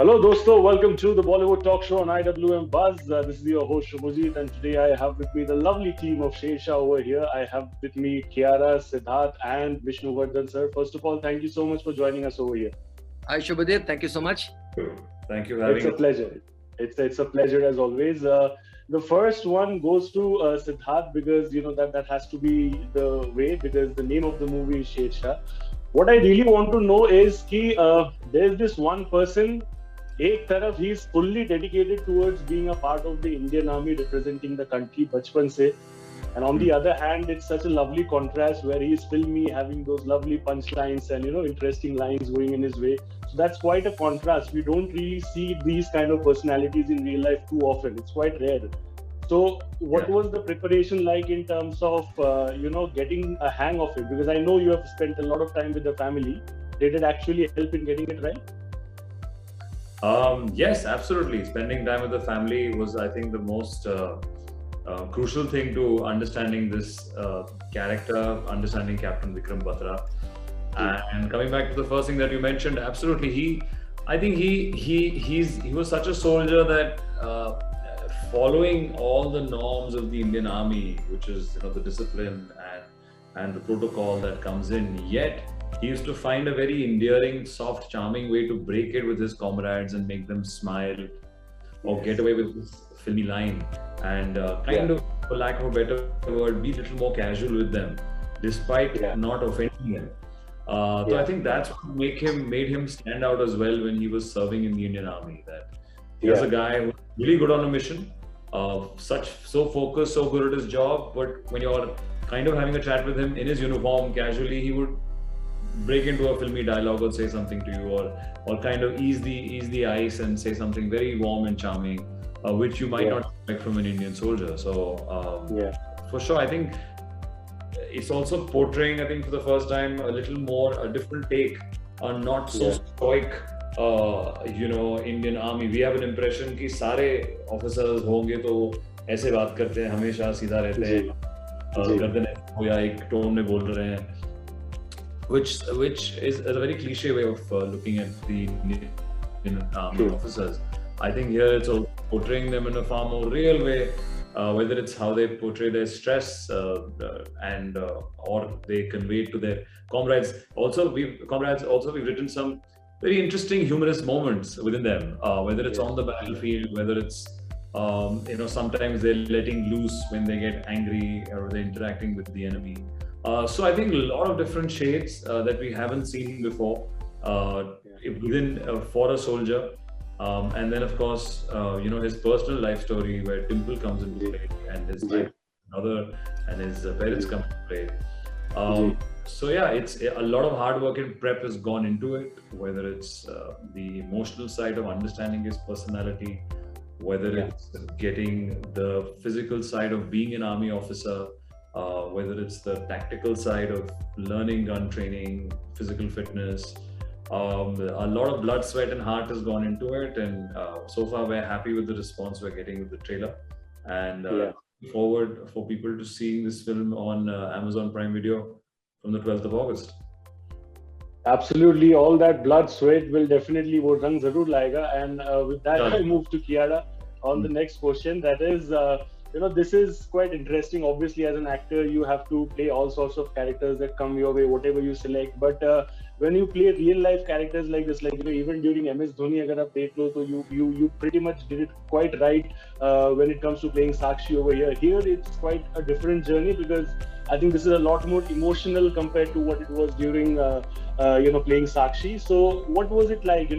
Hello, dosto. Welcome to the Bollywood Talk Show on IWM Buzz. This is your host Shubhajit, and today I have with me the lovely team of Shersha over here. I have with me Kiara, Siddharth, and Vishnu Vardhan, sir. First of all, thank you so much for joining us over here. Hi Shubhadev, thank you so much. Thank you for having It's a pleasure. It's a pleasure as always. The first one goes to Siddharth because that has to be the way because the name of the movie is Shersha. What I really want to know is कि there's this one person. एक तरफ he is fully dedicated towards being a part of the Indian Army, representing the country बचपन से, and on the other hand, it's such a lovely contrast where he is filmy, having those lovely punchlines and interesting lines going in his way. So that's quite a contrast. We don't really see these kind of personalities in real life too often. It's quite rare. So what was the preparation like in terms of getting a hang of it? Because I know you have spent a lot of time with the family. Did it actually help in getting it right? Yes, absolutely. Spending time with the family was, I think, the most crucial thing to understanding this character, understanding Captain Vikram Batra. And coming back to the first thing that you mentioned, absolutely, I think he was such a soldier that following all the norms of the Indian Army, which is the discipline and the protocol that comes in, yet he used to find a very endearing, soft, charming way to break it with his comrades and make them smile or get away with this filmy line and kind of, for lack of a better word, be a little more casual with them despite not offending them. So I think that's what made him stand out as well when he was serving in the Indian Army. That he was a guy who was really good on a mission, so focused, so good at his job, but when you're kind of having a chat with him in his uniform casually, he would break into a filmy dialogue or say something to you or kind of ease the ice and say something very warm and charming, which you might not expect from an Indian soldier. So for sure, I think it's also portraying, I think for the first time, a little more a different take on not so stoic Indian Army. We have an impression कि सारे officers होंगे तो ऐसे बात करते हैं, हमेशा सीधा रहते हैं, गर्दन हो या एक टोन में बोल रहे हैं, which is a very cliche way of looking at the Indian Army officers. I think here it's portraying them in a far more real way, whether it's how they portray their stress and or they convey it to their comrades. Also, we've written some very interesting humorous moments within them, whether it's on the battlefield, whether it's sometimes they're letting loose when they get angry or they're interacting with the enemy. So I think a lot of different shades that we haven't seen before within for a soldier, and then of course his personal life story where Dimple comes into play and his mother and his parents come into play. So it's a lot of hard work and prep has gone into it, whether it's the emotional side of understanding his personality, whether it's getting the physical side of being an army officer, whether it's the tactical side of learning gun training, physical fitness. A lot of blood, sweat and heart has gone into it, and so far we're happy with the response we're getting with the trailer, and looking forward for people to seeing this film on Amazon Prime Video from the 12th of August. Absolutely, all that blood, sweat will definitely wo rang zarur laega. And with that, I move to Kiara on the next question. That is, this is quite interesting. Obviously, as an actor, you have to play all sorts of characters that come your way, whatever you select. But when you play real life characters like this, like even during MS Dhoni, agar aap dekh lo, to you pretty much did it quite right when it comes to playing Sakshi over here. Here, it's quite a different journey because I think this is a lot more emotional compared to what it was during playing Sakshi. So what was it like? Do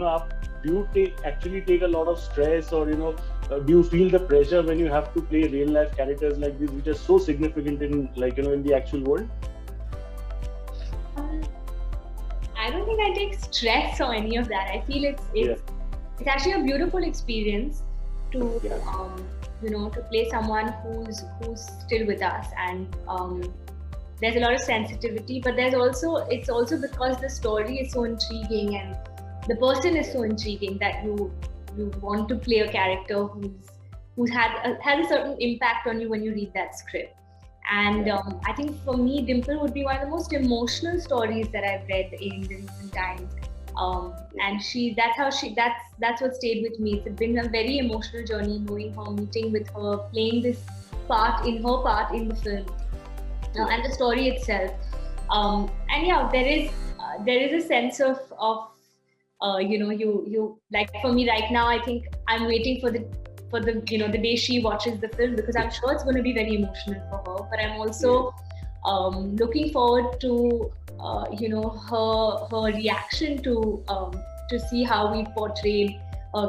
you actually take a lot of stress, or do you feel the pressure when you have to play real life characters like this, which are so significant in in the actual world? I don't think I take stress or any of that. I feel it's actually a beautiful experience to to play someone who's still with us, and there's a lot of sensitivity, but it's also because the story is so intriguing and the person is so intriguing that you want to play a character who's has a certain impact on you when you read that script. And I think for me, Dimple would be one of the most emotional stories that I've read in the recent times. And that's what stayed with me. It's been a very emotional journey, knowing her, meeting with her, playing this part in the film, and the story itself. And yeah, there is a sense of you like, for me right now, I think I'm waiting for the the day she watches the film, because I'm sure it's going to be very emotional for her. But I'm also looking forward to her reaction to see how we portrayed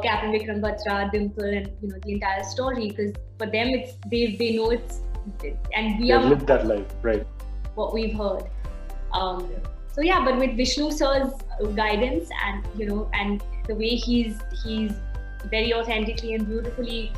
Captain Vikram Batra, Dimple, and the entire story, because for them they know it's, and we have lived that life, right? What we've heard. So yeah, but with Vishnu sir's guidance and and the way he's very authentically and beautifully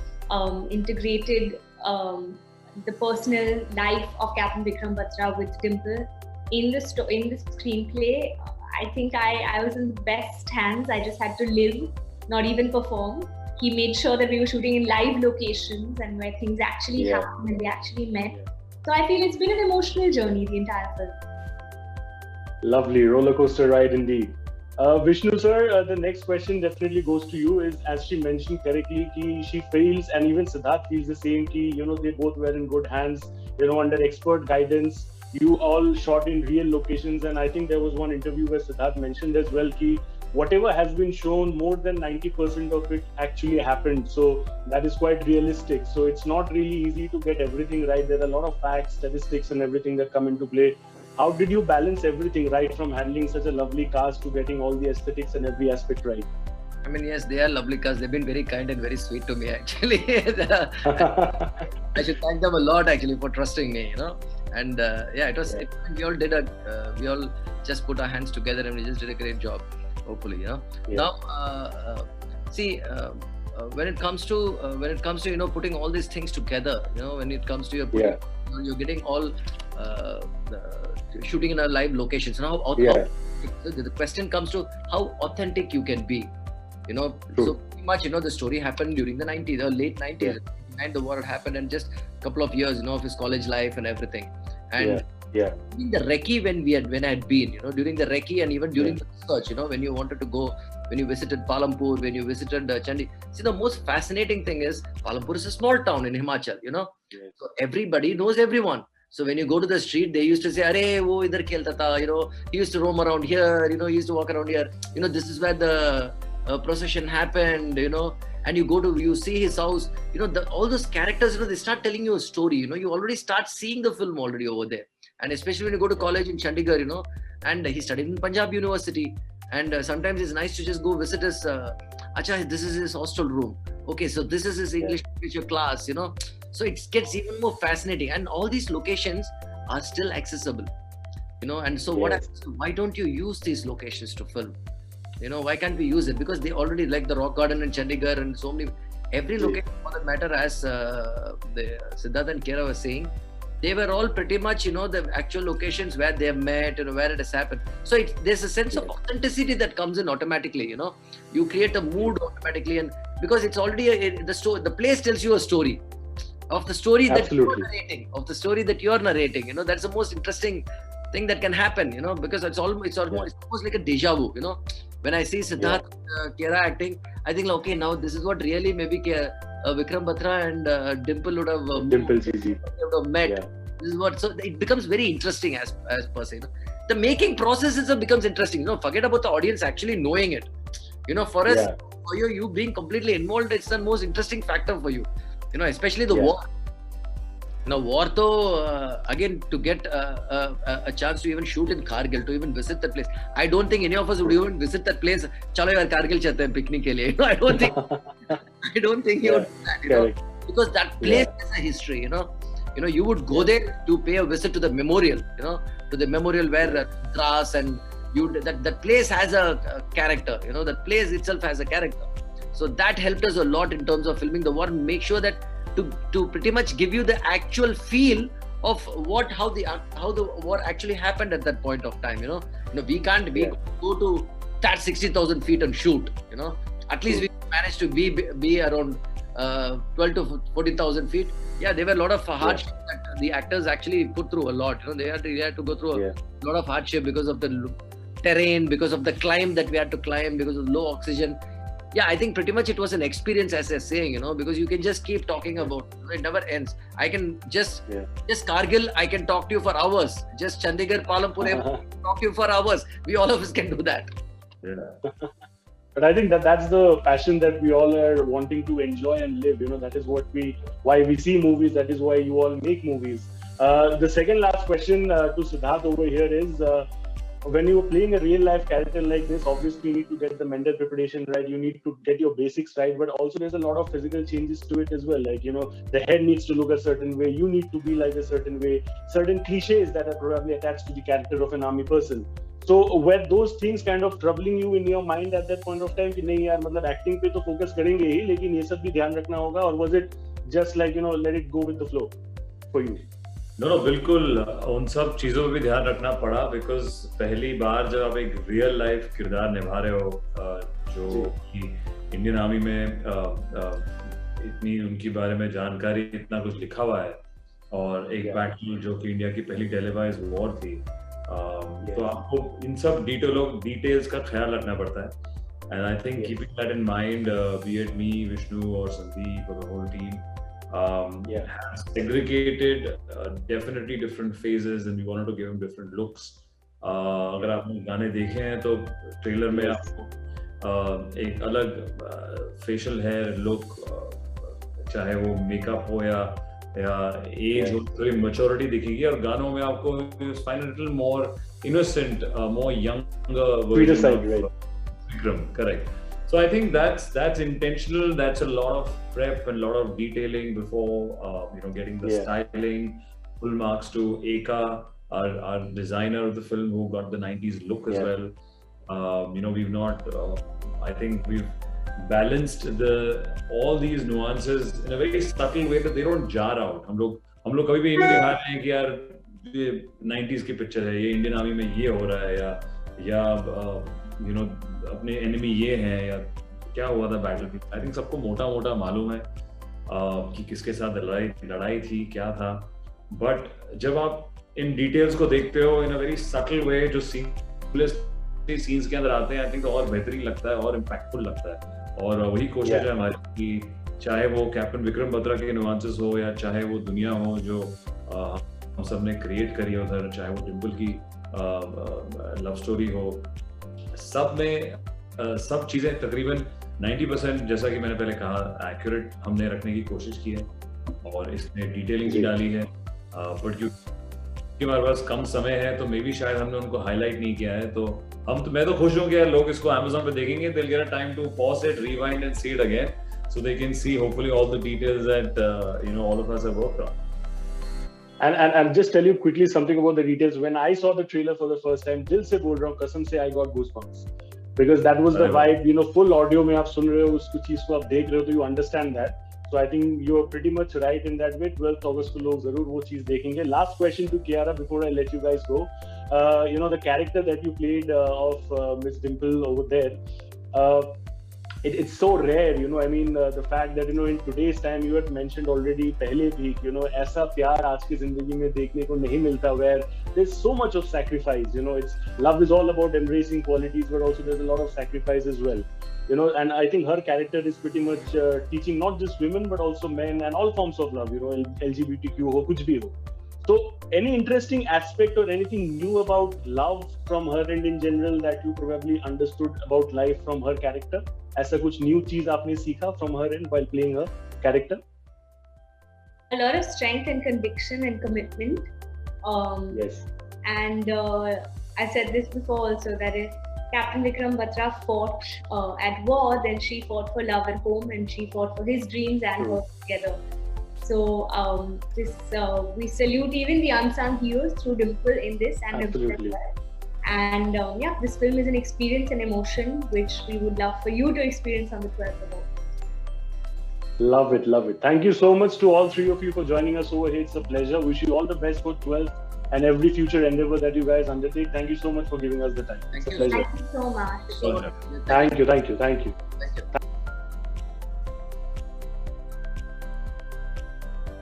integrated the personal life of Captain Vikram Batra with Dimple in the screenplay, I think I was in the best hands. I just had to live, not even perform. He made sure that we were shooting in live locations and where things actually happened and they actually met. So I feel it's been an emotional journey, the entire film. Lovely roller coaster ride indeed. Vishnu sir, the next question definitely goes to you. Is, as she mentioned correctly, she feels, and even Siddharth feels the same. They both were in good hands. Under expert guidance. You all shot in real locations, and I think there was one interview where Siddharth mentioned as well that whatever has been shown, more than 90% of it actually happened. So that is quite realistic. So it's not really easy to get everything right. There are a lot of facts, statistics, and everything that come into play. How did you balance everything, right from handling such a lovely cast to getting all the aesthetics and every aspect right? I mean, yes, they are lovely cast. They've been very kind and very sweet to me, actually. I should thank them a lot, actually, for trusting me, And yeah, it was. We all we all just put our hands together and we just did a great job. Hopefully, Now, see, when it comes to putting all these things together, when it comes to you're getting all shooting in a live location. So now, the question comes to how authentic you can be. So pretty much, the story happened during the 90s, or late 90s. And the war had happened, and just a couple of years, of his college life and everything. And during the recce, when I had been, during the recce and even during the research, when you wanted to go, when you visited Palampur, when you visited Chandi. See, the most fascinating thing is Palampur is a small town in Himachal, So everybody knows everyone. So when you go to the street, they used to say, "Arey, wo idhar khelta tha," he used to roam around here, he used to walk around here. This is where the procession happened, and you see his house, all those characters, they start telling you a story, you already start seeing the film already over there. And especially when you go to college in Chandigarh, and he studied in Punjab University, and sometimes it's nice to just go visit his, this is his hostel room. Okay, so this is his English literature class, So it gets even more fascinating, and all these locations are still accessible, and so what happens, why don't you use these locations to film? Why can't we use it? Because they already, like the Rock Garden in Chandigarh and so many, every location for that matter, as the Siddharth and Kiera were saying, they were all pretty much, the actual locations where they have met, where it has happened. So there's a sense of authenticity that comes in automatically, You create a mood automatically, and because it's already the place tells you a story of the story that you're narrating, That's the most interesting thing that can happen, because it's almost like a deja vu, When I see Siddharth Kiera acting, I think, okay, now this is what really maybe Vikram Batra and Dimple would have met. Yeah. This is what, so it becomes very interesting as per se. The making process becomes interesting. Forget about the audience actually knowing it. For us, for you being completely involved, it's the most interesting factor for you. Especially the war. War though, again, to get a chance to even shoot in Kargil, to even visit that place. I don't think any of us would even visit that place. Chalo yaar, Kargil chalte hain picnic ke liye. I don't think you would do that, because that place has a history, you would go there to pay a visit to the memorial, to the memorial where Dras and that place has a character, that place itself has a character. So that helped us a lot in terms of filming the war, and make sure that to pretty much give you the actual feel of how the war actually happened at that point of time. We can't go to that 60,000 feet and shoot. At least we managed to be around 12 to 14,000 feet. Yeah, there were a lot of hardship that the actors actually put through a lot. They had to go through a lot of hardship because of the terrain, because of the climb that we had to climb, because of low oxygen. Yeah, I think pretty much it was an experience, as they're saying, you know, because you can just keep talking about it, never ends. I can just Kargil, I can talk to you for hours. Just Chandigarh, Palampur, talk to you for hours. We all of us can do that. Yeah. But I think that's the passion that we all are wanting to enjoy and live. You know, that is why we see movies. That is why you all make movies. The second last question to Siddharth over here is, when you're playing a real life character like this, obviously you need to get the mental preparation right. You need to get your basics right, but also there's a lot of physical changes to it as well. Like, you know, the head needs to look a certain way. You need to be like a certain way. Certain cliches that are probably attached to the character of an army person. So were those things kind of troubling you in your mind at that point of time? कि नहीं यार, मतलब acting पे तो focus करेंगे ही, लेकिन ये सब भी ध्यान रखना होगा. Or was it just like, you know, let it go with the flow for you? No, बिल्कुल उन सब चीज़ों पे भी ध्यान रखना पड़ा, बिकॉज पहली बार जब आप एक रियल लाइफ किरदार निभा रहे हो, जो कि इंडियन आर्मी में इतनी उनके बारे में जानकारी, इतना कुछ लिखा हुआ है, और एक बैटल जो कि इंडिया की पहली टेलीवाइज वॉर थी, तो आपको इन सब डिटेल्स का ख्याल रखना पड़ता है. And I think keeping that in mind, be it me, Vishnu और संदीप और the whole team, has segregated definitely different phases, and we wanted to give him different looks. अगर आपने गाने देखे हैं तो ट्रेलर में आपको एक अलग फेशियल हेयर लुक, चाहे वो मेकअप हो या एज हो, थोड़ी मैच्योरिटी दिखेगी, और गानों में आपको find a little more innocent, more younger version of Vikram. Correct. So I think that's intentional. That's a lot of prep and a lot of detailing before getting the styling. Full marks to Eka, our designer of the film, who got the 90s look as well. We've not. I think we've balanced all these nuances in a very subtle way that they don't jar out. हम लोग कभी भी ये नहीं दिखा रहे हैं कि यार ये 90s की पिक्चर है, ये इंडियन आर्मी में ये हो रहा है, या अपने एनिमी ये हैं, या क्या हुआ था बैटल में. आई थिंक सबको मोटा मालूम है कि किसके साथ लड़ाई थी, क्या था. बट जब आप इन डिटेल्स को देखते हो इन अ वेरी सटल वे, जो सीन्स के अंदर आते हैं, आई थिंक और बेहतरीन लगता है और इम्पैक्टफुल लगता है. और वही कोशिश है हमारी कि चाहे वो कैप्टन विक्रम बत्रा के नुआंसेस हो, या चाहे वो दुनिया हो जो हम सब ने क्रिएट करी है उधर, चाहे वो डिम्पल की लव स्टोरी हो, सब में सब चीजें तकरीबन 90%, जैसा कि मैंने पहले कहा, एक्यूरेट हमने रखने की कोशिश की है, और इसमें डिटेलिंग भी डाली है. बट क्योंकि हमारे पास कम समय है, तो मे बी शायद हमने उनको हाईलाइट नहीं किया है. तो मैं तो खुश हूँ कि यार लोग इसको Amazon पे देखेंगे, they'll get a time to pause it, rewind and see it again, so they can see hopefully all the details that all of us have worked on. And just tell you quickly something about the details. When I saw the trailer for the first time, दिल से बोल रहा हूँ, कसम से, I got goosebumps, because that was the vibe. Full audio में आप सुन रहे हो, उसको चीज को आप देख रहे हो, तो you understand that. So I think you are pretty much right in that way. 12th August को लोग जरूर वो चीज देखेंगे. Last question to Kiara before I let you guys go. The character that you played of Miss Dimple over there, it's so rare, I mean, the fact that in today's time, you had mentioned already पहले भी, ऐसा प्यार आज की जिंदगी में देखने को नहीं मिलता, where there's so much of sacrifice. It's love is all about embracing qualities, but also there's a lot of sacrifice as well. And I think her character is pretty much teaching not just women but also men and all forms of love. LGBTQ हो, कुछ भी हो. So, any interesting aspect or anything new about love from her end in general that you probably understood about life from her character? ऐसा कुछ new चीज आपने सीखा from her end while playing her character? A lot of strength and conviction and commitment. Yes. And I said this before also, that if Captain Vikram Batra fought at war, then she fought for love and home, and she fought for his dreams and her together. So we salute even the unsung heroes through Dimple in this, and absolutely. And this film is an experience and emotion which we would love for you to experience on the 12th of August. Love it. Thank you so much to all three of you for joining us over here. It's a pleasure. Wish you all the best for 12th and every future endeavor that you guys undertake. Thank you so much for giving us the time. Thank it's a pleasure. Thank you so much. Thank you.